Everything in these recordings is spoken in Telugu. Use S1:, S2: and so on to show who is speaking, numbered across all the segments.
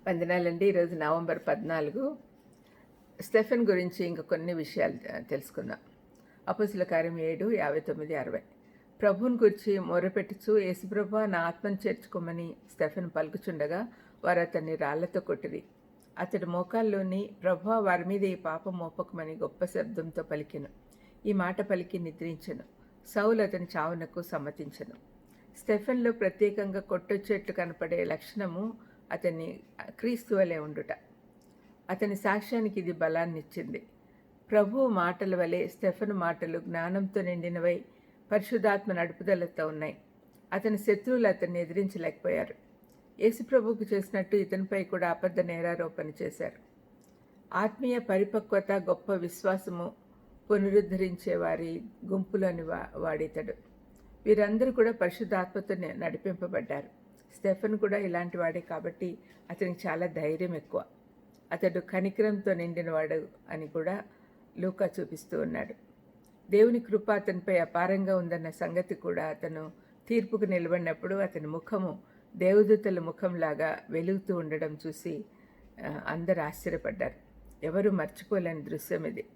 S1: వందనాలండి. ఈరోజు నవంబర్ 14. స్టెఫెన్ గురించి ఇంక కొన్ని విషయాలు తెలుసుకుందాం. అపోస్తలుల కార్యం 7:59-60. ప్రభువుని గురించి మొరపెట్టుచు, యేసుప్రభా నా ఆత్మను చేర్చుకోమని స్టెఫెన్ పలుకుచుండగా వారు అతన్ని రాళ్లతో కొట్టిరి. అతడు మోకాల్లోని, ప్రభువా వారి మీద ఈ పాపం మోపకమని గొప్ప శబ్దంతో పలికెను. ఈ మాట పలికి నిద్రించెను. సౌలు అతని చావునకు సమ్మతించెను. స్టెఫెన్లో ప్రత్యేకంగా కొట్టొచ్చేట్లు కనపడే లక్షణము అతన్ని క్రీస్తు వలె ఉండుట. అతని సాక్ష్యానికి ఇది బలాన్నిచ్చింది. ప్రభువు మాటల వలె స్టెఫెను మాటలు జ్ఞానంతో నిండినవై పరిశుద్ధాత్మ నడుపుదలతో ఉన్నాయి. అతని శత్రువులు అతన్ని ఎదిరించలేకపోయారు. యేసుప్రభువుకు చేసినట్టు ఇతనిపై కూడా అబద్ధ నేరారోపణ చేశారు. ఆత్మీయ పరిపక్వత, గొప్ప విశ్వాసము పునరుద్ధరించే వారి గుంపులోని వాడితడు. వీరందరూ కూడా పరిశుద్ధాత్మతో నడిపింపబడ్డారు. స్టెఫెన్ కూడా ఇలాంటి వాడే కాబట్టి అతనికి చాలా ధైర్యం ఎక్కువ. అతడు కనికరంతో నిండినవాడు అని కూడా లూకా చూపిస్తూ ఉన్నాడు. దేవుని కృప అతనిపై అపారంగా ఉందన్న సంగతి కూడా అతను తీర్పుకు నిలబడినప్పుడు అతని ముఖము దేవదూతల ముఖంలాగా వెలుగుతూ ఉండడం చూసి అందరూ ఆశ్చర్యపడ్డారు. ఎవరు మర్చిపోలేని దృశ్యం ఇది.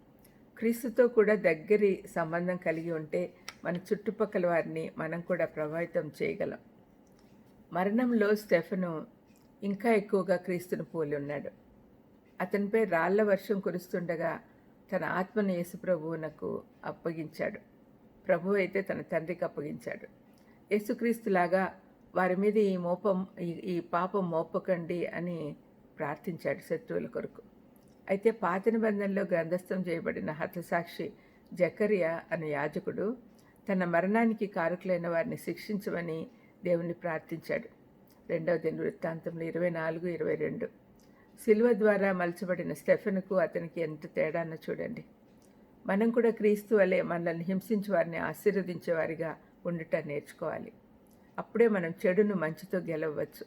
S1: క్రీస్తుతో కూడా దగ్గరి సంబంధం కలిగి ఉంటే మన చుట్టుపక్కల వారిని మనం కూడా ప్రభావితం చేయగలం. మరణంలో స్టెఫెను ఇంకా ఎక్కువగా క్రీస్తును పోలి ఉన్నాడు. అతనిపై రాళ్ల వర్షం కురుస్తుండగా తన ఆత్మను యేసుప్రభువునకు అప్పగించాడు. ప్రభువు అయితే తన తండ్రికి అప్పగించాడు. యేసుక్రీస్తులాగా వారి మీద ఈ పాపం మోపకండి అని ప్రార్థించాడు శత్రువుల కొరకు. అయితే పాత నిబంధనలో గ్రంథస్థం చేయబడిన హతసాక్షి జకరియా అనే యాజకుడు తన మరణానికి కారకులైన వారిని శిక్షించమని దేవుని ప్రార్థించాడు. 2వ దినవృత్తాంతంలో 24-22. సిలువ ద్వారా మలచబడిన స్టెఫెనుకు అతనికి ఎంత తేడానో చూడండి. మనం కూడా క్రీస్తు వలె మనల్ని హింసించే వారిని ఆశీర్వదించేవారిగా ఉండటం నేర్చుకోవాలి. అప్పుడే మనం చెడును మంచితో గెలవచ్చు.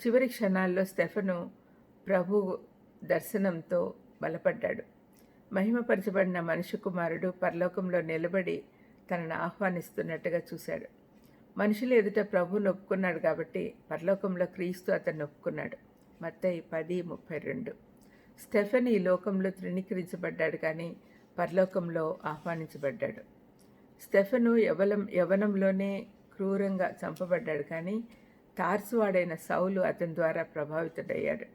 S1: చివరి క్షణాల్లో స్టెఫెను ప్రభు దర్శనంతో బలపడ్డాడు. మహిమపరచబడిన మనుష్య కుమారుడు పరలోకంలో నిలబడి తనను ఆహ్వానిస్తున్నట్టుగా చూశాడు. మనుషులు ఎదుట ప్రభువును ఒప్పుకున్నాడు కాబట్టి పరలోకంలో క్రీస్తు అతన్ని ఒప్పుకున్నాడు. మత్తయి 10:32. స్టెఫెన్ ఈ లోకంలో తృణీకరించబడ్డాడు కానీ పరలోకంలో ఆహ్వానించబడ్డాడు. స్టెఫెను యవనంలోనే క్రూరంగా చంపబడ్డాడు కానీ తార్సువాడైన సౌలు అతని ద్వారా ప్రభావితుడయ్యాడు.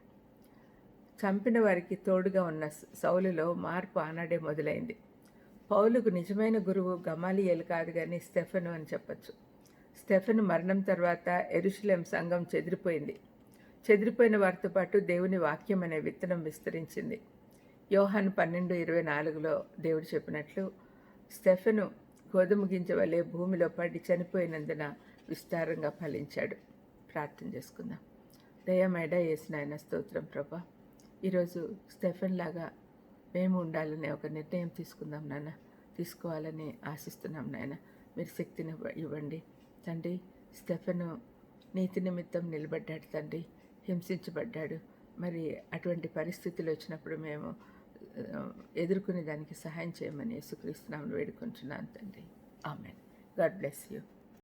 S1: చంపిన వారికి తోడుగా ఉన్న సౌలులో మార్పు ఆనాడే మొదలైంది. పౌలుకు నిజమైన గురువు గమాలియేలు కాదు కానీ స్టెఫెను అని చెప్పచ్చు. స్టెఫెను మరణం తర్వాత యెరూషలేం సంఘం చెదిరిపోయింది. చెదిరిపోయిన వారితో పాటు దేవుని వాక్యం అనే విత్తనం విస్తరించింది. యోహాను 12:24లో దేవుడు చెప్పినట్లు స్టెఫెను గోధుమ గింజ వలె భూమిలో పడి చనిపోయినందున విస్తారంగా ఫలించాడు. ప్రార్థన చేసుకుందాం. దయమేడ యేసునాయన స్తోత్రం ప్రభా. ఈరోజు స్టెఫెన్ లాగా మేము ఉండాలనే ఒక నిర్ణయం తీసుకుందాం నాన్న. తీసుకోవాలని ఆశిస్తున్నాం నాయన. మీరు శక్తిని ఇవ్వండి తండ్రి. స్టెఫెను నీతి నిమిత్తం నిలబడ్డాడు తండ్రి, హింసించబడ్డాడు. మరి అటువంటి పరిస్థితులు వచ్చినప్పుడు మేము ఎదుర్కొనే దానికి సహాయం చేయమని యేసుక్రీస్తు నామములో వేడుకుంటున్నాను తండ్రి. ఆమెన్. God bless you.